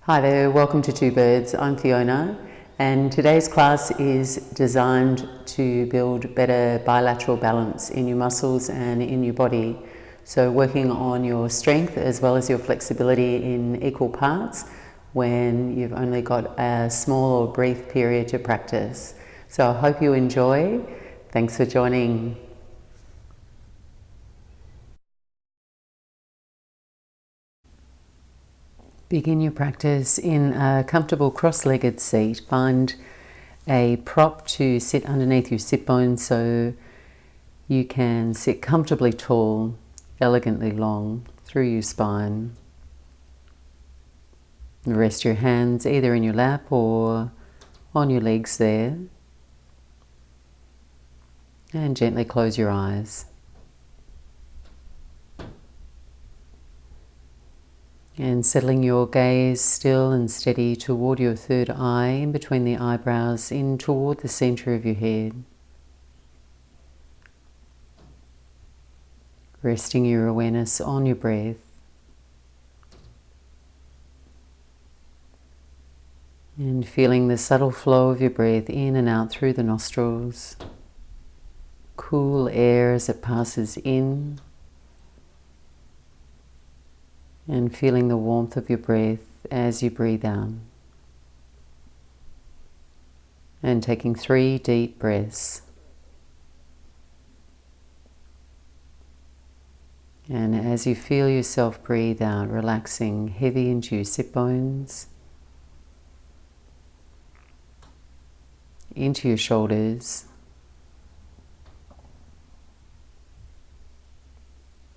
Hi there, welcome to Two Birds. I'm Fiona, and today's class is designed to build better bilateral balance in your muscles and in your body. So working on your strength as well as your flexibility in equal parts when you've only got a small or brief period to practice. So I hope you enjoy. Thanks for joining. Begin your practice in a comfortable cross-legged seat. Find a prop to sit underneath your sit bones so you can sit comfortably tall, elegantly long through your spine. Rest your hands either in your lap or on your legs there. And gently close your eyes. And settling your gaze still and steady toward your third eye, in between the eyebrows, in toward the center of your head. Resting your awareness on your breath. And feeling the subtle flow of your breath in and out through the nostrils. Cool air as it passes in. And feeling the warmth of your breath as you breathe out. And taking 3 deep breaths. And as you feel yourself breathe out, relaxing heavy into your sit bones, into your shoulders,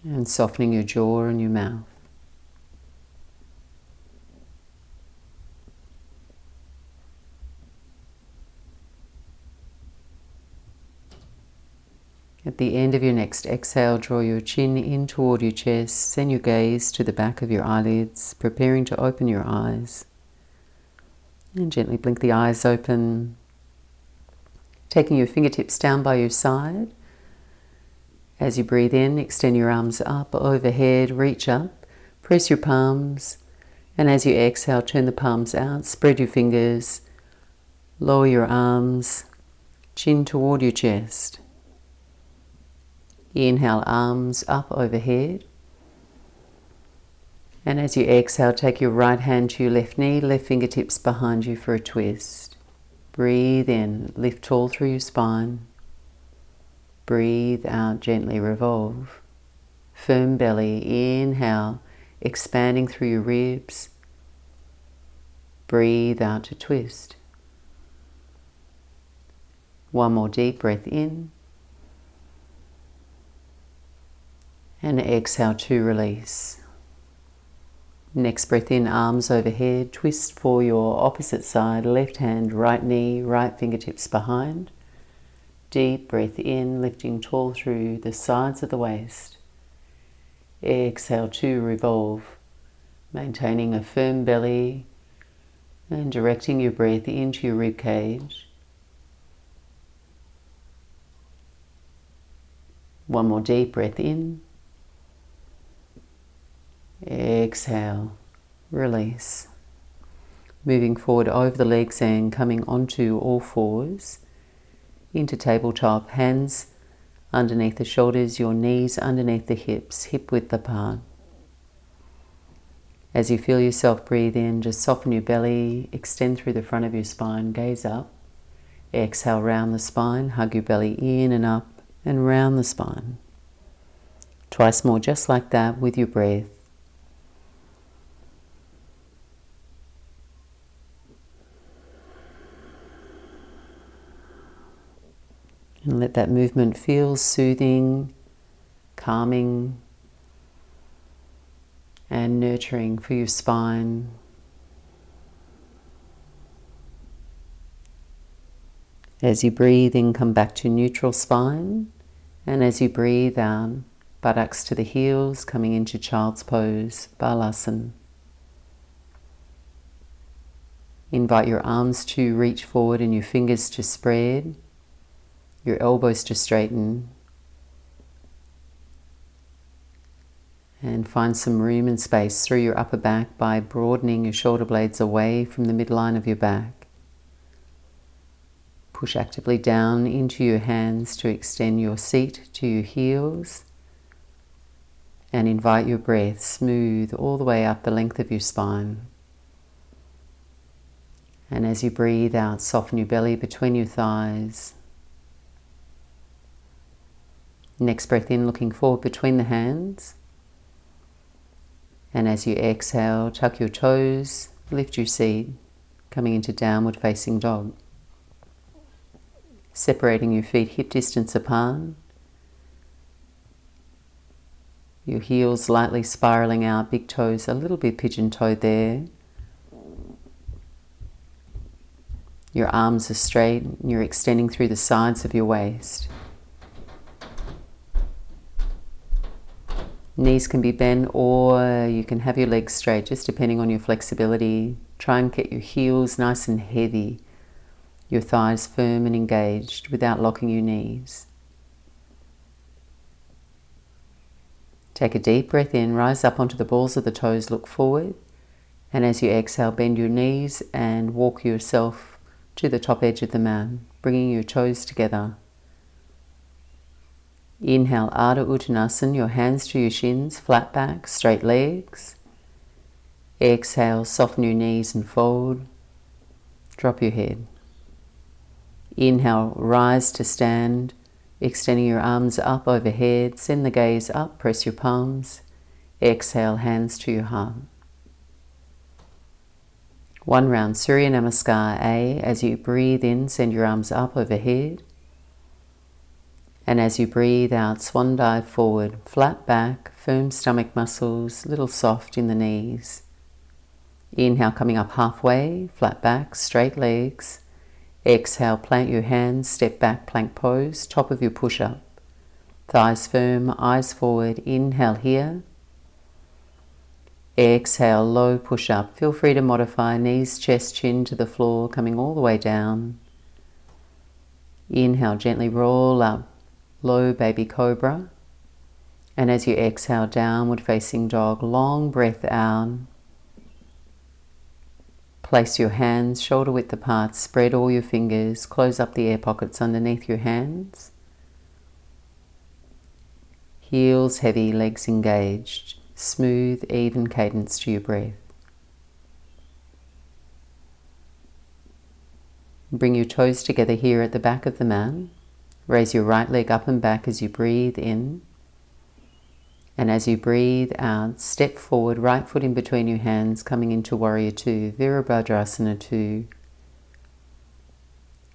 and softening your jaw and your mouth. At the end of your next exhale, draw your chin in toward your chest, send your gaze to the back of your eyelids, preparing to open your eyes. And gently blink the eyes open, taking your fingertips down by your side. As you breathe in, extend your arms up, overhead, reach up, press your palms, and as you exhale, turn the palms out, spread your fingers, lower your arms, chin toward your chest. Inhale, arms up overhead. And as you exhale, take your right hand to your left knee, left fingertips behind you for a twist. Breathe in, lift tall through your spine. Breathe out, gently revolve. Firm belly, inhale, expanding through your ribs. Breathe out to twist. One more deep breath in. And exhale to release. Next breath in, arms overhead, twist for your opposite side, left hand, right knee, right fingertips behind. Deep breath in, lifting tall through the sides of the waist. Exhale to revolve, maintaining a firm belly and directing your breath into your rib cage. One more deep breath in. Exhale, release. Moving forward over the legs and coming onto all fours, into tabletop, hands underneath the shoulders, your knees underneath the hips, hip width apart. As you feel yourself breathe in, just soften your belly, extend through the front of your spine, gaze up. Exhale, round the spine, hug your belly in and up and round the spine. Twice more just like that with your breath. And let that movement feel soothing, calming, and nurturing for your spine. As you breathe in, come back to neutral spine. And as you breathe out, buttocks to the heels, coming into child's pose, Burlison. Invite your arms to reach forward and your fingers to spread. Your elbows to straighten. And find some room and space through your upper back by broadening your shoulder blades away from the midline of your back. Push actively down into your hands to extend your seat to your heels. And invite your breath smooth all the way up the length of your spine. And as you breathe out, soften your belly between your thighs. Next breath in, looking forward between the hands. And as you exhale, tuck your toes, lift your seat, coming into downward facing dog. Separating your feet hip distance apart. Your heels lightly spiraling out, big toes a little bit pigeon-toed there. Your arms are straight and you're extending through the sides of your waist. Knees can be bent or you can have your legs straight, just depending on your flexibility. Try and get your heels nice and heavy, your thighs firm and engaged without locking your knees. Take a deep breath in, rise up onto the balls of the toes, look forward. And as you exhale, bend your knees and walk yourself to the top edge of the mat, bringing your toes together. Inhale, Ardha Uttanasana, your hands to your shins, flat back, straight legs. Exhale, soften your knees and fold. Drop your head. Inhale, rise to stand, extending your arms up overhead. Send the gaze up, press your palms. Exhale, hands to your heart. One round, Surya Namaskar A. As you breathe in, send your arms up overhead. And as you breathe out, swan dive forward, flat back, firm stomach muscles, little soft in the knees. Inhale, coming up halfway, flat back, straight legs. Exhale, plant your hands, step back, plank pose, top of your push-up. Thighs firm, eyes forward. Inhale here. Exhale, low push-up. Feel free to modify, knees, chest, chin to the floor, coming all the way down. Inhale, gently roll up. Low baby cobra. And as you exhale, downward facing dog, long breath out. Place your hands shoulder width apart, spread all your fingers, close up the air pockets underneath your hands. Heels heavy, legs engaged, smooth, even cadence to your breath. Bring your toes together here at the back of the mat. Raise your right leg up and back as you breathe in. And as you breathe out, step forward, right foot in between your hands, coming into Warrior Two, Virabhadrasana 2.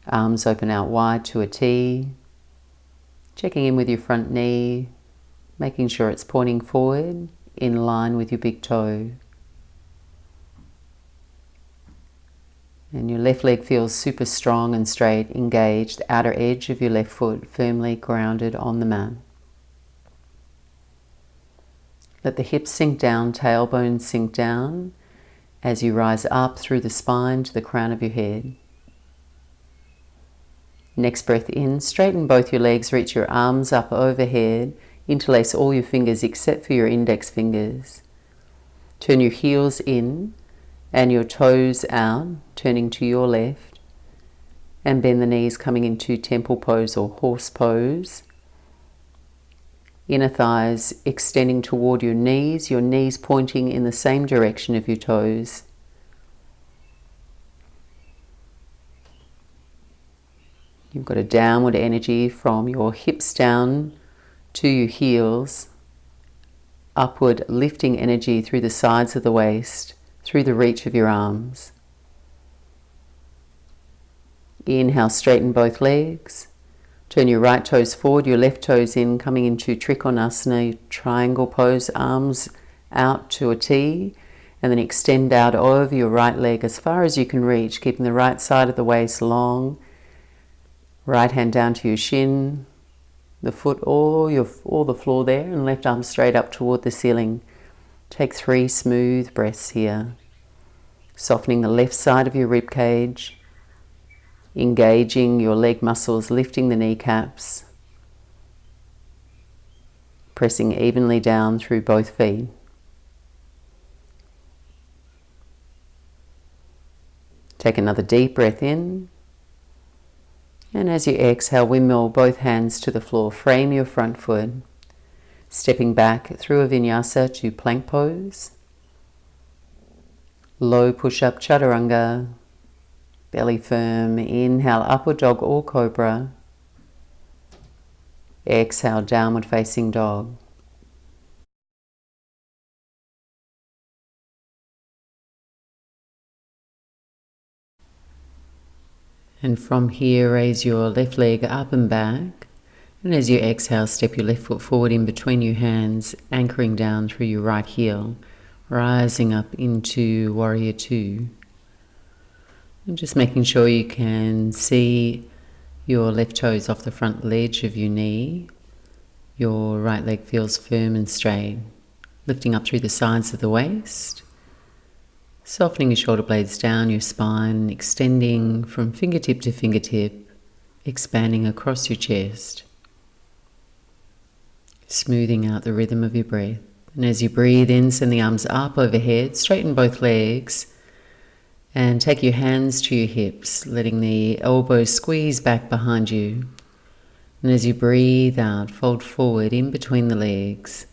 Arms open out wide to a T. Checking in with your front knee, making sure it's pointing forward, in line with your big toe. And your left leg feels super strong and straight, engaged, outer edge of your left foot firmly grounded on the mat. Let the hips sink down, tailbone sink down as you rise up through the spine to the crown of your head. Next breath in, straighten both your legs, reach your arms up overhead, interlace all your fingers except for your index fingers. Turn your heels in and your toes out, turning to your left, and bend the knees, coming into temple pose or horse pose. Inner thighs extending toward your knees pointing in the same direction of your toes. You've got a downward energy from your hips down to your heels, upward lifting energy through the sides of the waist, through the reach of your arms. Inhale, straighten both legs. Turn your right toes forward, your left toes in, coming into Trikonasana, triangle pose, arms out to a T, and then extend out over your right leg as far as you can reach, keeping the right side of the waist long. Right hand down to your shin, the foot or the floor there, and left arm straight up toward the ceiling. Take 3 smooth breaths here, softening the left side of your rib cage, engaging your leg muscles, lifting the kneecaps. pressing evenly down through both feet. Take another deep breath in. And as you exhale, windmill both hands to the floor. Frame your front foot. Stepping back through a vinyasa to plank pose. Low push-up chaturanga. Belly firm. Inhale, upward dog or cobra. Exhale, downward facing dog. And from here, raise your left leg up and back. And as you exhale, step your left foot forward in between your hands, anchoring down through your right heel, rising up into Warrior Two. And just making sure you can see your left toes off the front ledge of your knee. Your right leg feels firm and straight, lifting up through the sides of the waist. Softening your shoulder blades down your spine, extending from fingertip to fingertip, expanding across your chest. Smoothing out the rhythm of your breath. And as you breathe in, send the arms up overhead, straighten both legs, and take your hands to your hips, letting the elbows squeeze back behind you. And as you breathe out, fold forward in between the legs.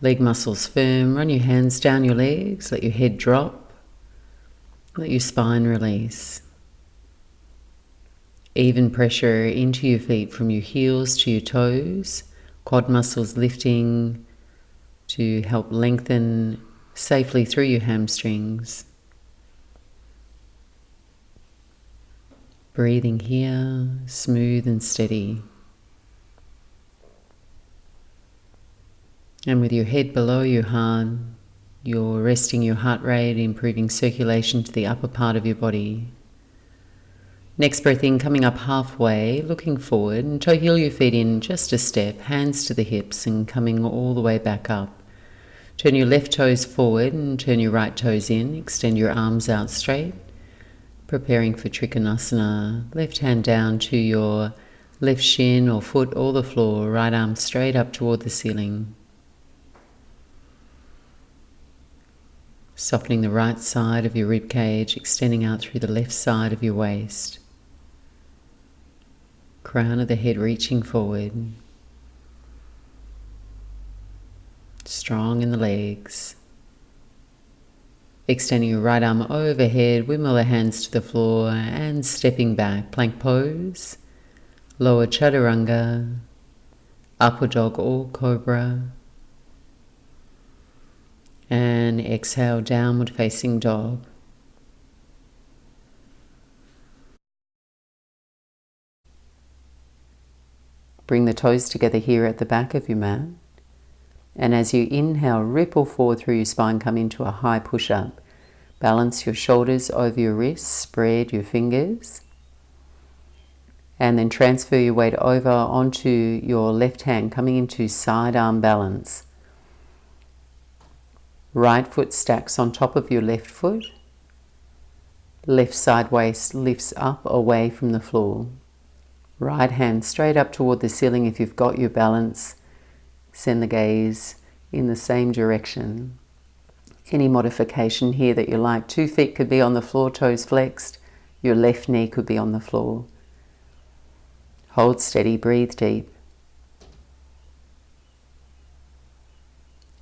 Leg muscles firm, run your hands down your legs, let your head drop, let your spine release. Even pressure into your feet from your heels to your toes, quad muscles lifting to help lengthen safely through your hamstrings. Breathing here, smooth and steady. And with your head below your heart, you're resting your heart rate, improving circulation to the upper part of your body. Next breath in, coming up halfway, looking forward, and toe heel your feet in just a step, hands to the hips and coming all the way back up. Turn your left toes forward and turn your right toes in, extend your arms out straight, preparing for Trikonasana. Left hand down to your left shin or foot or the floor, right arm straight up toward the ceiling. Softening the right side of your rib cage, extending out through the left side of your waist. Crown of the head reaching forward. Strong in the legs. Extending your right arm overhead, windmill the hands to the floor and stepping back. Plank pose, lower chaturanga, upward dog or cobra. And exhale, downward facing dog. Bring the toes together here at the back of your mat. And as you inhale, ripple forward through your spine, come into a high push-up. Balance your shoulders over your wrists, spread your fingers. And then transfer your weight over onto your left hand, coming into side arm balance. Right foot stacks on top of your left foot. Left side waist lifts up away from the floor. Right hand straight up toward the ceiling if you've got your balance. Send the gaze in the same direction. Any modification here that you like. 2 feet could be on the floor, toes flexed. Your left knee could be on the floor. Hold steady, breathe deep.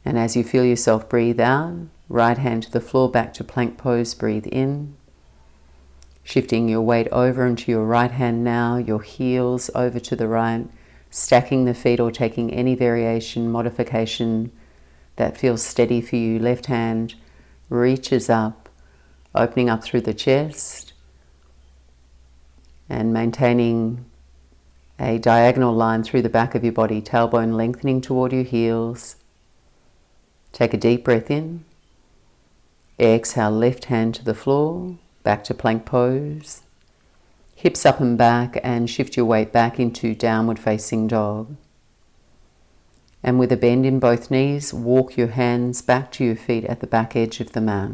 And as you feel yourself breathe out, right hand to the floor, back to plank pose, breathe in. Shifting your weight over into your right hand now, your heels over to the right, stacking the feet or taking any variation, modification that feels steady for you. Left hand reaches up, opening up through the chest and maintaining a diagonal line through the back of your body, tailbone lengthening toward your heels. Take a deep breath in. Exhale, left hand to the floor, back to plank pose. Hips up and back and shift your weight back into downward facing dog. And with a bend in both knees, walk your hands back to your feet at the back edge of the mat.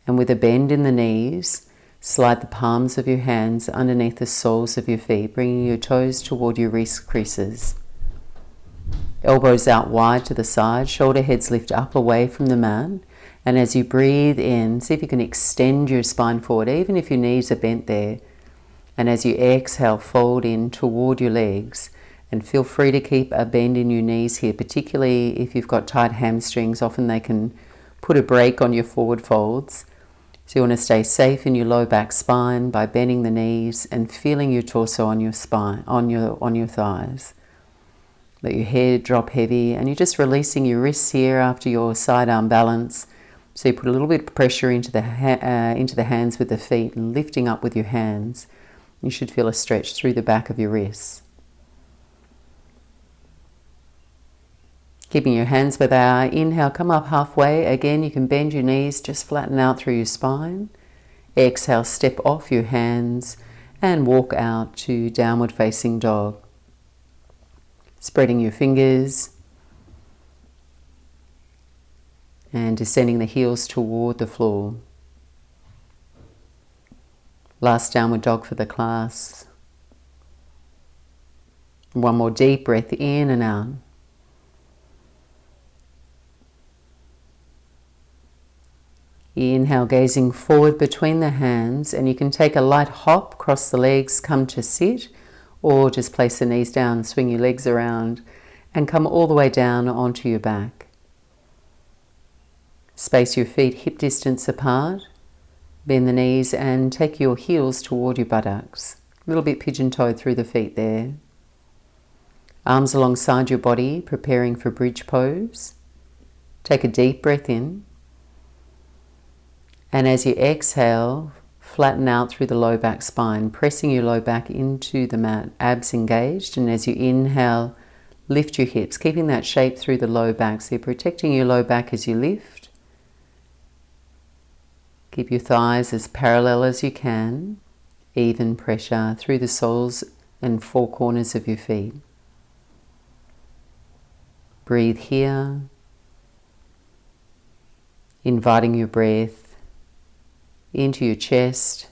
And with a bend in the knees, slide the palms of your hands underneath the soles of your feet, bringing your toes toward your wrist creases. Elbows out wide to the side, shoulder heads lift up away from the mat. And as you breathe in, see if you can extend your spine forward, even if your knees are bent there. And as you exhale, fold in toward your legs. And feel free to keep a bend in your knees here, particularly if you've got tight hamstrings. Often they can put a brake on your forward folds. So you want to stay safe in your low back spine by bending the knees and feeling your torso on your spine, on your thighs. Let your head drop heavy, and you're just releasing your wrists here after your side arm balance. So you put a little bit of pressure into the hands with the feet and lifting up with your hands. You should feel a stretch through the back of your wrists. Keeping your hands where they are. Inhale, come up halfway. Again, you can bend your knees, just flatten out through your spine. Exhale, step off your hands and walk out to downward facing dog. Spreading your fingers and descending the heels toward the floor. Last downward dog for the class. One more deep breath in and out. Inhale, gazing forward between the hands, and you can take a light hop, cross the legs, come to sit, or just place the knees down, swing your legs around, and come all the way down onto your back. Space your feet hip distance apart, bend the knees and take your heels toward your buttocks. A little bit pigeon-toed through the feet there. Arms alongside your body, preparing for bridge pose. Take a deep breath in. And as you exhale, flatten out through the low back spine, pressing your low back into the mat, abs engaged. And as you inhale, lift your hips, keeping that shape through the low back. So you're protecting your low back as you lift. Keep your thighs as parallel as you can. Even pressure through the soles and four corners of your feet. Breathe here. Inviting your breath into your chest,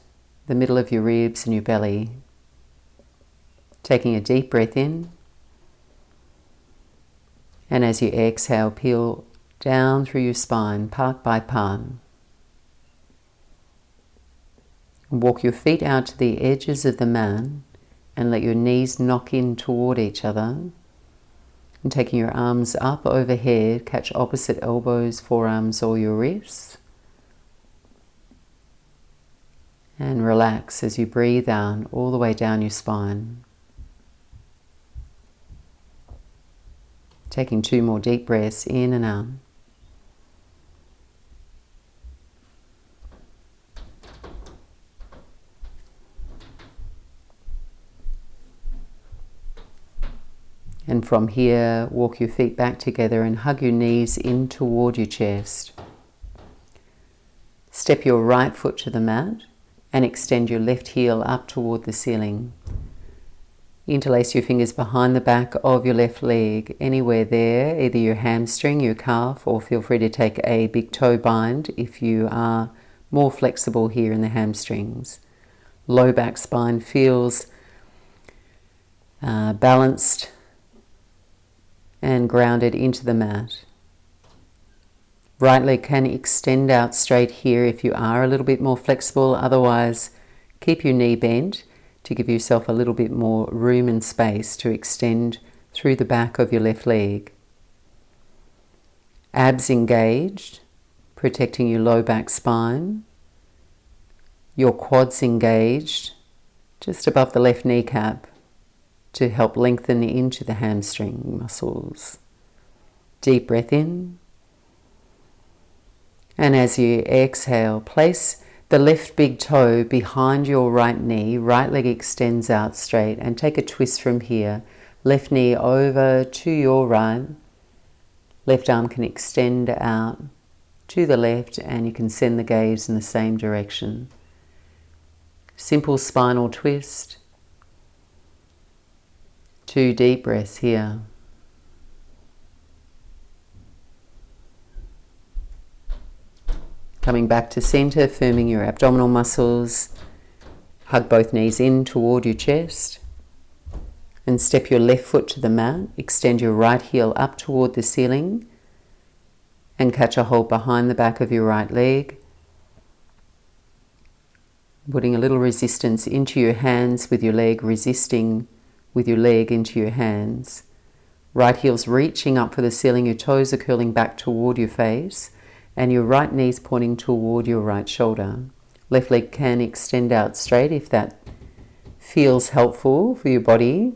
the middle of your ribs and your belly. Taking a deep breath in. And as you exhale, peel down through your spine, part by part. Walk your feet out to the edges of the mat and let your knees knock in toward each other. And taking your arms up overhead, catch opposite elbows, forearms or your wrists. And relax as you breathe out all the way down your spine. Taking 2 more deep breaths in and out. And from here, walk your feet back together and hug your knees in toward your chest. Step your right foot to the mat and extend your left heel up toward the ceiling. Interlace your fingers behind the back of your left leg, anywhere there, either your hamstring, your calf, or feel free to take a big toe bind if you are more flexible here in the hamstrings. Low back spine feels balanced and grounded into the mat. Right leg can extend out straight here if you are a little bit more flexible. Otherwise, keep your knee bent to give yourself a little bit more room and space to extend through the back of your left leg. Abs engaged, protecting your low back spine. Your quads engaged, just above the left kneecap to help lengthen into the hamstring muscles. Deep breath in. And as you exhale, place the left big toe behind your right knee. Right leg extends out straight and take a twist from here. Left knee over to your right. Left arm can extend out to the left and you can send the gaze in the same direction. Simple spinal twist. 2 deep breaths here. Coming back to center, firming your abdominal muscles. Hug both knees in toward your chest. And step your left foot to the mat. Extend your right heel up toward the ceiling and catch a hold behind the back of your right leg. Putting a little resistance into your hands with your leg, resisting with your leg into your hands. Right heel's reaching up for the ceiling, your toes are curling back toward your face, and your right knee's pointing toward your right shoulder. Left leg can extend out straight if that feels helpful for your body.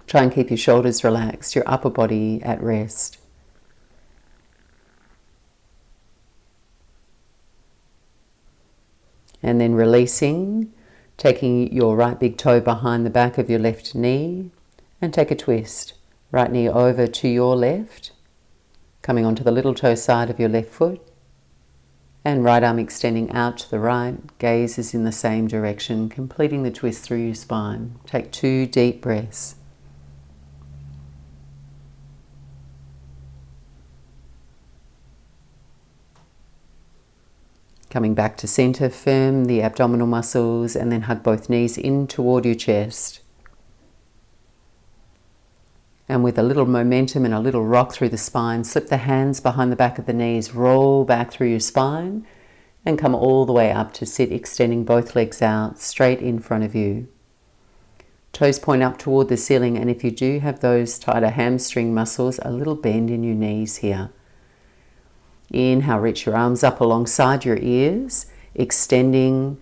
Try and keep your shoulders relaxed, your upper body at rest. And then releasing, taking your right big toe behind the back of your left knee and take a twist. Right knee over to your left, coming onto the little toe side of your left foot, and right arm extending out to the right, gaze is in the same direction, completing the twist through your spine. Take 2 deep breaths. Coming back to center, firm the abdominal muscles and then hug both knees in toward your chest. And with a little momentum and a little rock through the spine, slip the hands behind the back of the knees, roll back through your spine and come all the way up to sit, extending both legs out straight in front of you. Toes point up toward the ceiling, and if you do have those tighter hamstring muscles, a little bend in your knees here. Inhale, reach your arms up alongside your ears, extending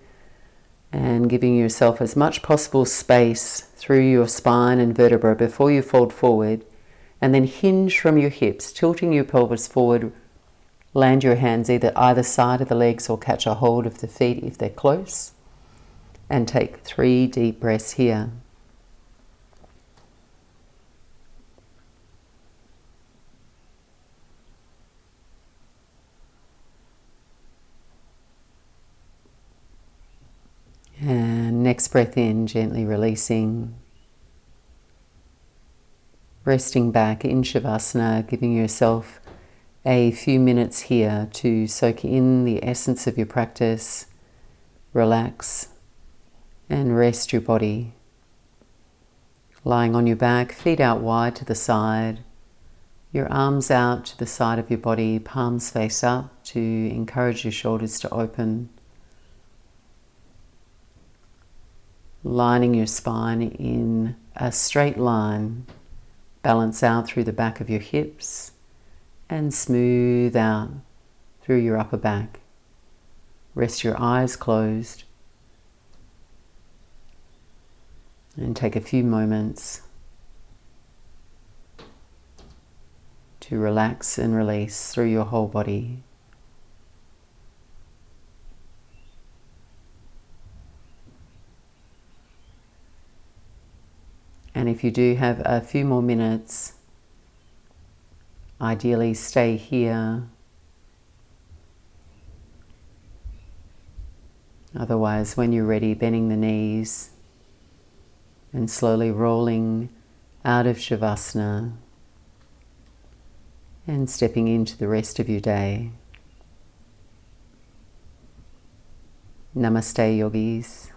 and giving yourself as much possible space through your spine and vertebra before you fold forward. And then hinge from your hips, tilting your pelvis forward. Land your hands either side of the legs or catch a hold of the feet if they're close. And take 3 deep breaths here. And next breath in, gently releasing. Resting back in Shavasana, giving yourself a few minutes here to soak in the essence of your practice, relax and rest your body. Lying on your back, feet out wide to the side, your arms out to the side of your body, palms face up to encourage your shoulders to open. Lining your spine in a straight line, balance out through the back of your hips and smooth out through your upper back. Rest your eyes closed and take a few moments to relax and release through your whole body. And if you do have a few more minutes, ideally stay here. Otherwise, when you're ready, bending the knees and slowly rolling out of Shavasana and stepping into the rest of your day. Namaste, yogis.